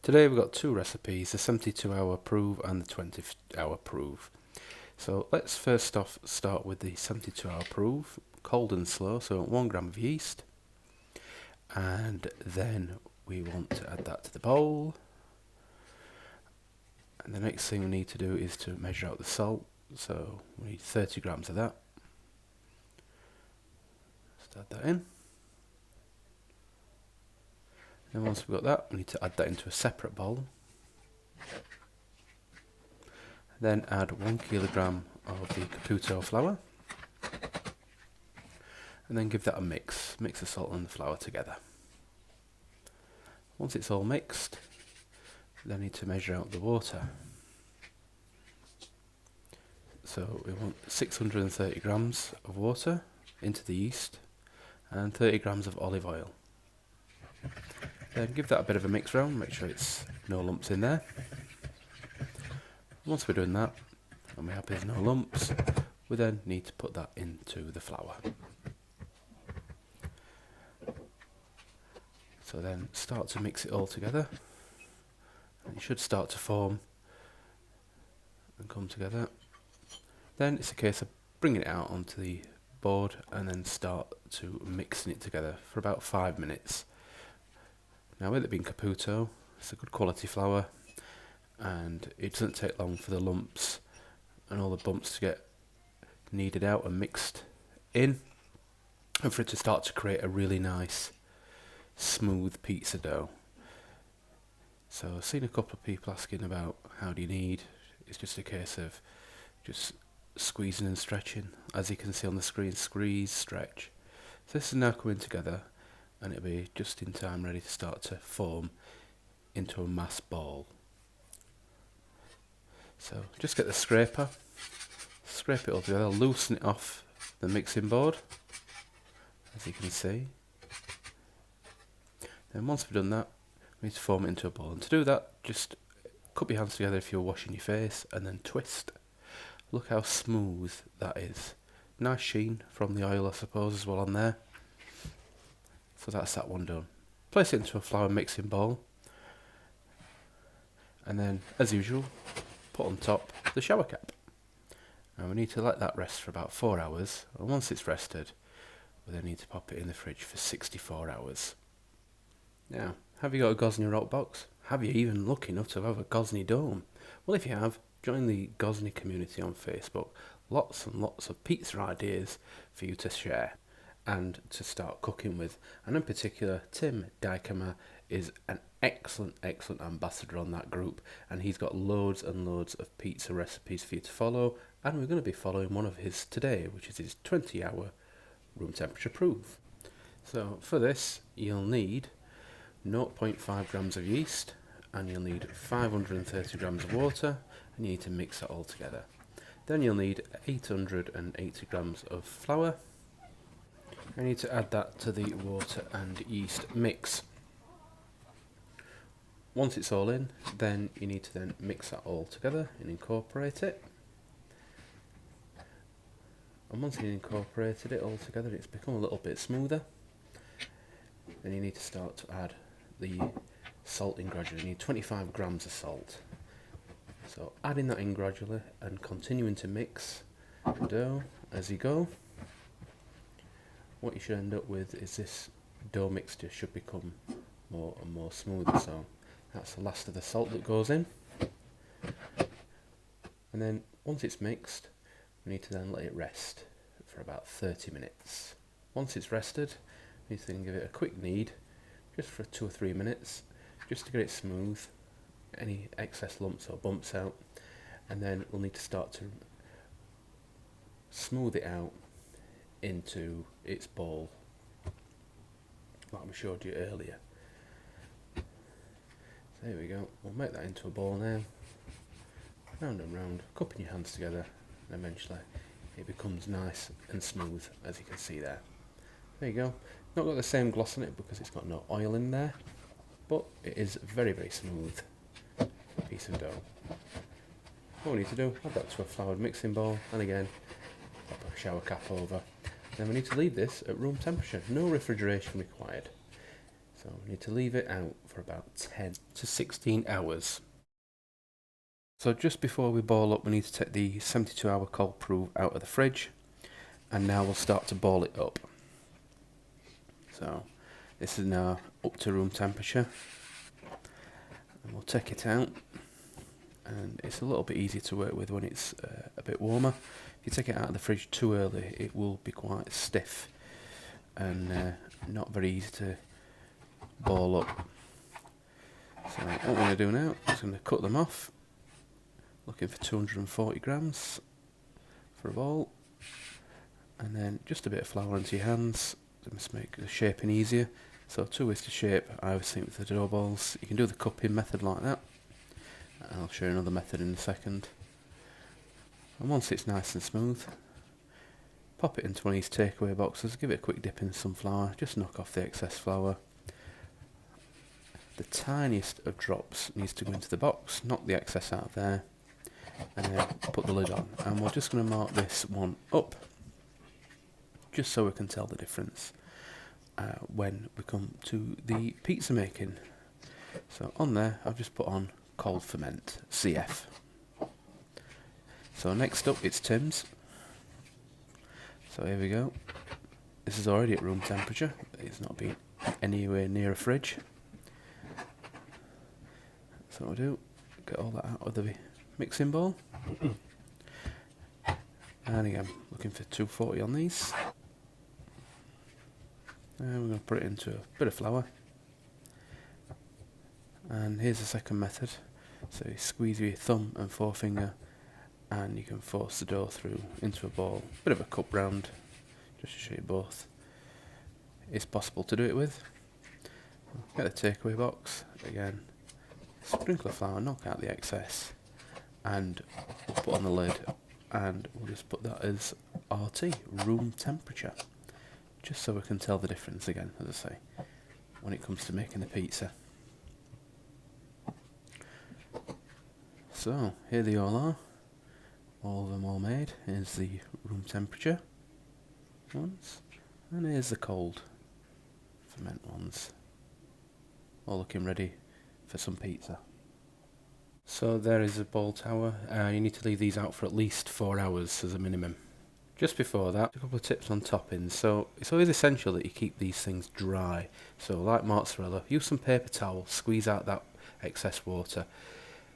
Today we've got two recipes, the 72-hour prove and the 20-hour prove. So let's first off start with the 72-hour prove, cold and slow, so 1 gram of yeast. And then we want to add that to the bowl. And the next thing we need to do is to measure out the salt, so we need 30 grams of that. Just add that in. And once we've got that, we need to add that into a separate bowl. Then add 1 kilogram of the Caputo flour. And then give that a mix. Mix the salt and the flour together. Once it's all mixed, then need to measure out the water. So we want 630 grams of water into the yeast and 30 grams of olive oil. Then give that a bit of a mix round, make sure it's no lumps in there. Once we're doing that, and we're happy there's no lumps, we then need to put that into the flour. So then start to mix it all together. And it should start to form and come together. Then it's a case of bringing it out onto the board and then start to mixing it together for about 5 minutes. Now with it being Caputo, it's a good quality flour and it doesn't take long for the lumps and all the bumps to get kneaded out and mixed in and for it to start to create a really nice smooth pizza dough. So I've seen a couple of people asking about how do you knead. It's just a case of just squeezing and stretching. As you can see on the screen, squeeze, stretch. So this is now coming together and it'll be just in time ready to start to form into a mass ball. So just get the scraper, scrape it all together, loosen it off the mixing board, as you can see. Then once we've done that, we need to form it into a ball. And to do that, just cup your hands together if you're washing your face and then twist. Look how smooth that is. Nice sheen from the oil, I suppose, as well on there. So that's that one done. Place it into a flour mixing bowl. And then, as usual, put on top the shower cap. And we need to let that rest for about 4 hours. And once it's rested, we then need to pop it in the fridge for 64 hours. Now, have you got a Gozney Roccbox? Have you even lucky enough to have a Gozney dome? Well, if you have, join the Gozney community on Facebook. Lots and lots of pizza ideas for you to share and to start cooking with. And in particular, Tim is an excellent ambassador on that group, and he's got loads and loads of pizza recipes for you to follow, and we're going to be following one of his today, which is his 20-hour room temperature proof. So for this, you'll need 0.5 grams of yeast, and you'll need 530 grams of water, and you need to mix that all together. Then you'll need 880 grams of flour. I need to add that to the water and yeast mix. Once it's all in, then you need to then mix that all together and incorporate it. And once you've incorporated it all together, it's become a little bit smoother. Then you need to start to add the salt in gradually. You need 25 grams of salt. So adding that in gradually and continuing to mix the dough as you go. What you should end up with is this dough mixture should become more and more smoother. So that's the last of the salt that goes in. And then once it's mixed, we need to then let it rest for about 30 minutes. Once it's rested, we need to then give it a quick knead, just for 2 or 3 minutes, just to get it smooth, any excess lumps or bumps out, and then we'll need to start to smooth it out into its ball, like we showed you earlier. So there we go, we'll make that into a ball now, round and round, cupping your hands together, and eventually it becomes nice and smooth, as you can see there. There you go. Not got the same gloss on it because it's got no oil in there, but it is very smooth piece of dough. What we need to do, add that to a floured mixing bowl, and again, pop a shower cap over. Then we need to leave this at room temperature, no refrigeration required. So we need to leave it out for about 10 to 16 hours. So just before we boil up, we need to take the 72-hour cold proof out of the fridge, and now we'll start to boil it up. So this is now up to room temperature, and we'll take it out, and it's a little bit easier to work with when it's a bit warmer. If you take it out of the fridge too early, it will be quite stiff and not very easy to ball up. So what I'm going to do now is going to cut them off, looking for 240 grams for a ball, and then just a bit of flour into your hands to make the shaping easier. So 2 ways to shape. I always think with the dough balls, you can do the cupping method like that, and I'll show you another method in a second. And once it's nice and smooth, pop it into one of these takeaway boxes, give it a quick dip in some flour, just knock off the excess flour. The tiniest of drops needs to go into the box, knock the excess out of there, and then put the lid on. And we're just going to mark this one up, just so we can tell the difference when we come to the pizza making. So on there, I've just put on cold ferment, CF. So next up, it's Tim's. So here we go. This is already at room temperature. It's not been anywhere near a fridge. So what we'll do, get all that out of the mixing bowl. And again, looking for 240 on these. And we're going to put it into a bit of flour. And here's the second method. So you squeeze with your thumb and forefinger, and you can force the dough through into a ball. Bit of a cup round, just to show you both. It's possible to do it with. Get the takeaway box, again, sprinkle of flour, knock out the excess, and we'll put on the lid, and we'll just put that as RT, room temperature, just so we can tell the difference again, as I say, when it comes to making the pizza. So, here they all are. All of them all made. Here's the room temperature ones, and here's the cold ferment ones. All looking ready for some pizza. So there is a ball tower. You need to leave these out for at least 4 hours as a minimum. Just before that, a couple of tips on toppings. So it's always essential that you keep these things dry. So like mozzarella, use some paper towel, squeeze out that excess water.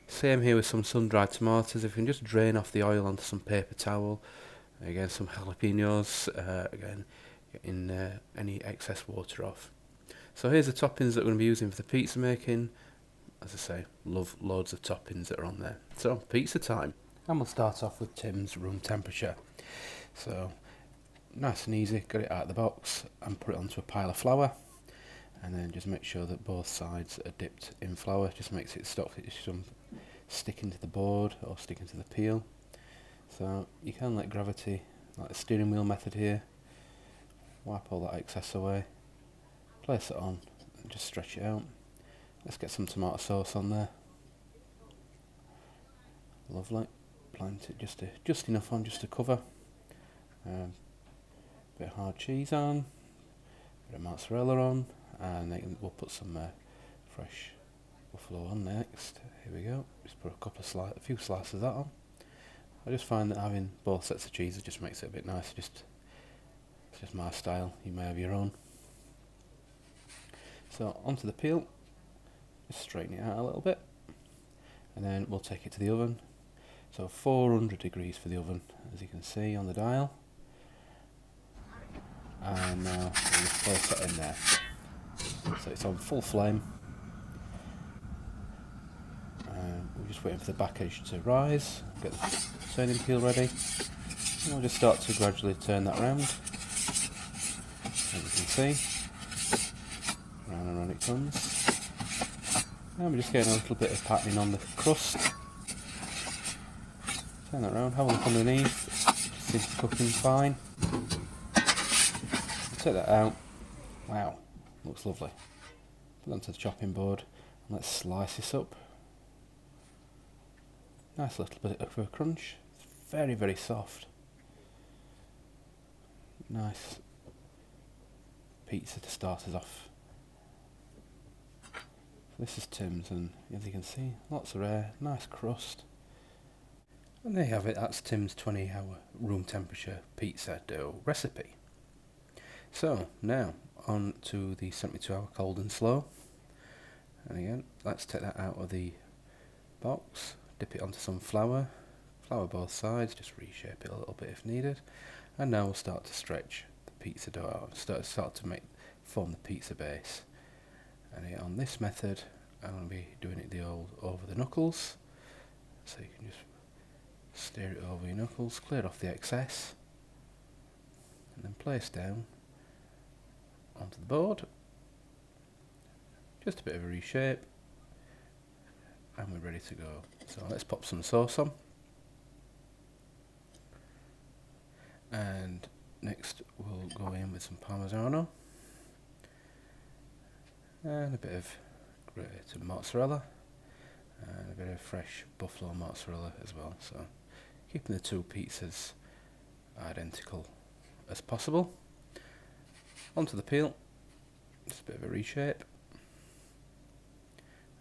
Same here with some sun-dried tomatoes. If you can just drain off the oil onto some paper towel. Again, some jalapenos. Again, getting any excess water off. So here's the toppings that we're going to be using for the pizza making. As I say, love loads of toppings that are on there. So pizza time. And we'll start off with Tim's room temperature. So nice and easy. Got it out of the box and put it onto a pile of flour. And then just make sure that both sides are dipped in flour. Just makes it stop it from sticking to the board or sticking to the peel. So you can let gravity, like the steering wheel method here, wipe all that excess away, place it on and just stretch it out. Let's get some tomato sauce on there. Lovely. Plant it just enough on, just to cover. Bit of hard cheese on, bit of mozzarella on, and then we'll put some fresh buffalo on next. Here we go. Just put a few slices of that on. I just find that having both sets of cheese just makes it a bit nicer. It's just my style. You may have your own. So onto the peel. Just straighten it out a little bit, and then we'll take it to the oven. So 400 degrees for the oven, as you can see on the dial. And now we'll just place it in there. So it's on full flame. We're just waiting for the back edge to rise. Get the turning peel ready. And we'll just start to gradually turn that round. As you can see, round and round it comes. And we're just getting a little bit of patterning on the crust. Turn that round, have a look underneath. Seems to be cooking fine. Take that out. Wow, looks lovely. Put that onto the chopping board and let's slice this up. Nice little bit of a crunch. It's very, very soft. Nice pizza to start us off. This is Tim's, and as you can see, lots of air, nice crust. And there you have it, that's Tim's 20-hour room temperature pizza dough recipe. So now on to the 72-hour cold and slow. And again, let's take that out of the box, dip it onto some flour, flour both sides, just reshape it a little bit if needed. And now we'll start to stretch the pizza dough out, start to form the pizza base. And on this method, I'm going to be doing it the old over the knuckles. So you can just steer it over your knuckles, clear off the excess, and then place down onto the board. Just a bit of a reshape, and we're ready to go. So let's pop some sauce on. And next we'll go in with some Parmigiano and a bit of grated mozzarella and a bit of fresh buffalo mozzarella as well, so keeping the two pizzas identical as possible. Onto the peel, just a bit of a reshape,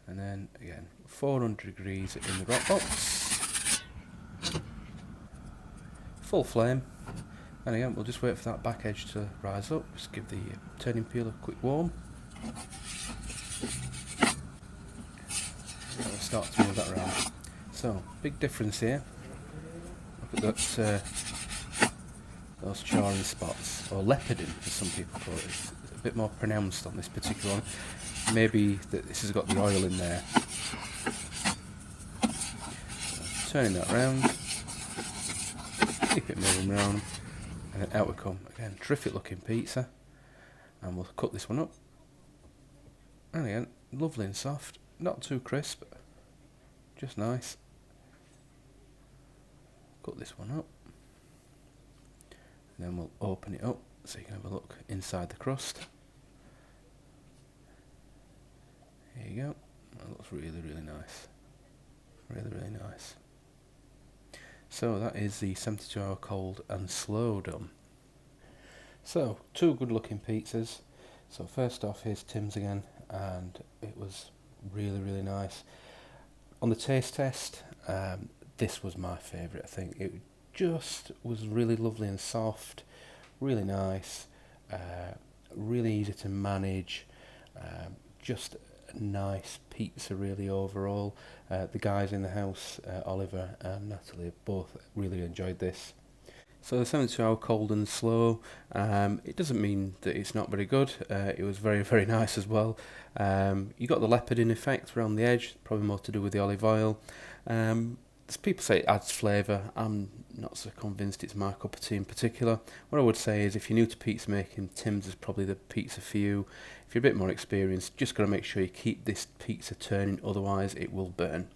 and then again 400 degrees in the Roccbox, full flame. And again, we'll just wait for that back edge to rise up, just give the turning peel a quick warm. And we'll start to move that around. So, big difference here. Look at that, those charring spots, or leoparding as some people call it. It's a bit more pronounced on this particular one. Maybe that this has got the oil in there. So, turning that round, keep it moving round. And then out we come. Again, terrific looking pizza. And we'll cut this one up. And again, lovely and soft. Not too crisp. Just nice. Cut this one up. And then we'll open it up so you can have a look inside the crust. Here you go. That looks really, really nice. Really, really nice. So that is the 72-hour cold and slow done. So, two good looking pizzas. So first off, here's Tim's again, and it was really, really nice. On the taste test, this was my favourite, I think. It just was really lovely and soft, really nice, really easy to manage, just a nice pizza really overall. The guys in the house, Oliver and Natalie, both really enjoyed this. So the 72-hour cold and slow, it doesn't mean that it's not very good. It was very, very nice as well. You got the leoparding effect around the edge, probably more to do with the olive oil. People say it adds flavour. I'm not so convinced it's my cup of tea in particular. What I would say is if you're new to pizza making, Tim's is probably the pizza for you. If you're a bit more experienced, just got to make sure you keep this pizza turning, otherwise it will burn.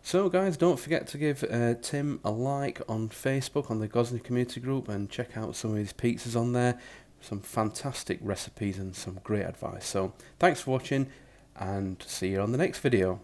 So guys, don't forget to give Tim a like on Facebook, on the Gozney community group, and check out some of his pizzas on there. Some fantastic recipes and some great advice. So thanks for watching, and see you on the next video.